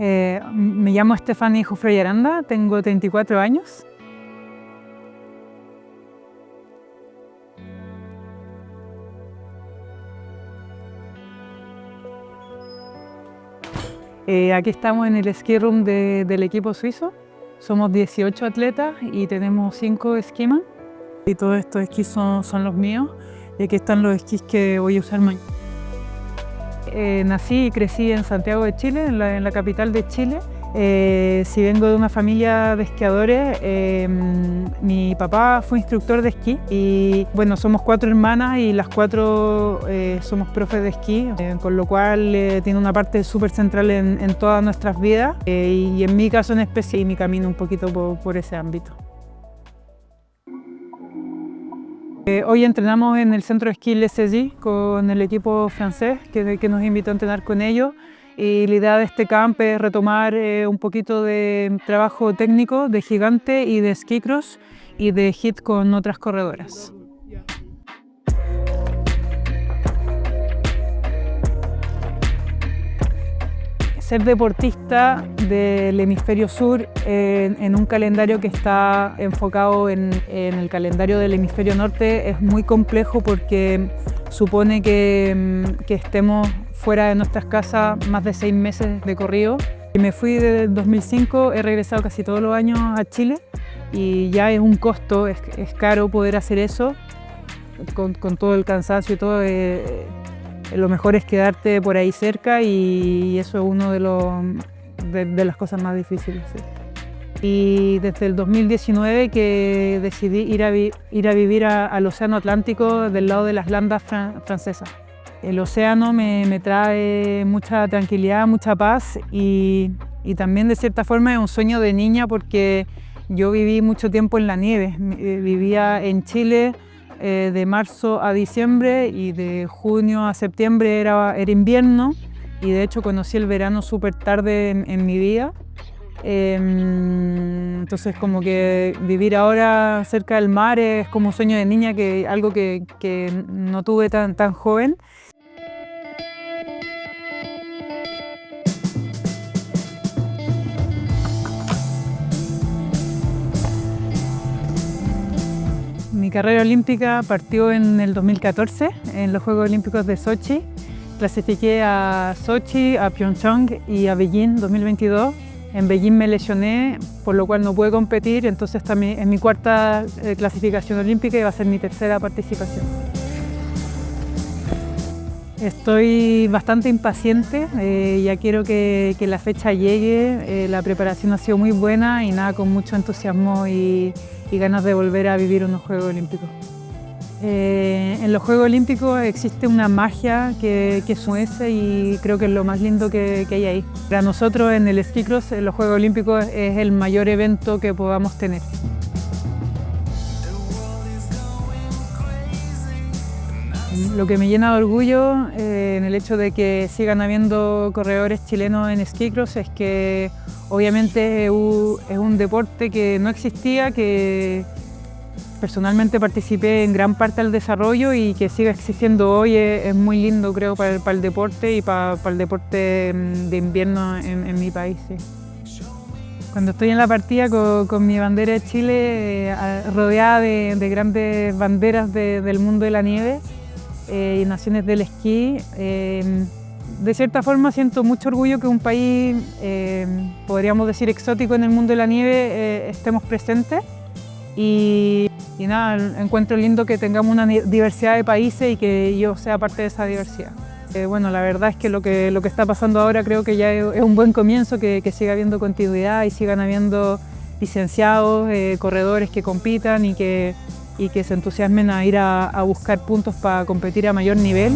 Me llamo Estefany Jufrey Aranda, tengo 34 años. Aquí estamos en el ski room del equipo suizo. Somos 18 atletas y tenemos 5 esquiman. Y todos estos esquís son los míos. Y aquí están los esquís que voy a usar mañana. Nací y crecí en Santiago de Chile, en la capital de Chile. Si vengo de una familia de esquiadores, mi papá fue instructor de esquí y bueno, somos 4 hermanas y las 4 somos profes de esquí, con lo cual tiene una parte súper central en todas nuestras vidas y en mi caso en especial mi camino un poquito por ese ámbito. Hoy entrenamos en el centro de esquí Le Cergy con el equipo francés que nos invitó a entrenar con ellos. Y la idea de este camp es retomar un poquito de trabajo técnico de gigante y de ski cross y de hit con otras corredoras. Ser deportista del hemisferio sur en un calendario que está enfocado en el calendario del hemisferio norte es muy complejo porque supone que estemos fuera de nuestras casas más de 6 meses de corrido. Me fui desde el 2005, he regresado casi todos los años a Chile y ya es un costo, es caro poder hacer eso con todo el cansancio y todo. Lo mejor es quedarte por ahí cerca y eso es uno de las cosas más difíciles. Sí. Y desde el 2019 que decidí ir a vivir al Océano Atlántico del lado de las Landas francesas. El océano me trae mucha tranquilidad, mucha paz y también de cierta forma es un sueño de niña porque yo viví mucho tiempo en la nieve. Vivía en Chile de marzo a diciembre y de junio a septiembre era invierno y de hecho conocí el verano súper tarde en mi vida. Entonces como que vivir ahora cerca del mar es como un sueño de niña, algo que no tuve tan joven. Mi carrera olímpica partió en el 2014, en los Juegos Olímpicos de Sochi. Clasifiqué a Sochi, a Pyeongchang y a Beijing 2022. En Beijing me lesioné, por lo cual no pude competir, entonces también es mi 4ª clasificación olímpica y va a ser mi 3ª participación. Estoy bastante impaciente, ya quiero que la fecha llegue, la preparación ha sido muy buena y nada, con mucho entusiasmo y ganas de volver a vivir unos Juegos Olímpicos. En los Juegos Olímpicos existe una magia que es esa y creo que es lo más lindo que hay ahí. Para nosotros en el ski cross, en los Juegos Olímpicos es el mayor evento que podamos tener. Lo que me llena de orgullo en el hecho de que sigan habiendo corredores chilenos en ski cross es que obviamente es un deporte que no existía, que personalmente participé en gran parte del desarrollo y que siga existiendo hoy es muy lindo, creo, para el deporte y para el deporte de invierno en mi país. Sí. Cuando estoy en la partida con mi bandera de Chile, rodeada de grandes banderas del mundo de la nieve y naciones del esquí, de cierta forma siento mucho orgullo que un país, podríamos decir exótico en el mundo de la nieve, estemos presentes. Y nada, encuentro lindo que tengamos una diversidad de países y que yo sea parte de esa diversidad. Bueno, la verdad es que lo que está pasando ahora creo que ya es un buen comienzo, que siga habiendo continuidad y sigan habiendo licenciados, corredores que compitan y que se entusiasmen a ir a buscar puntos para competir a mayor nivel.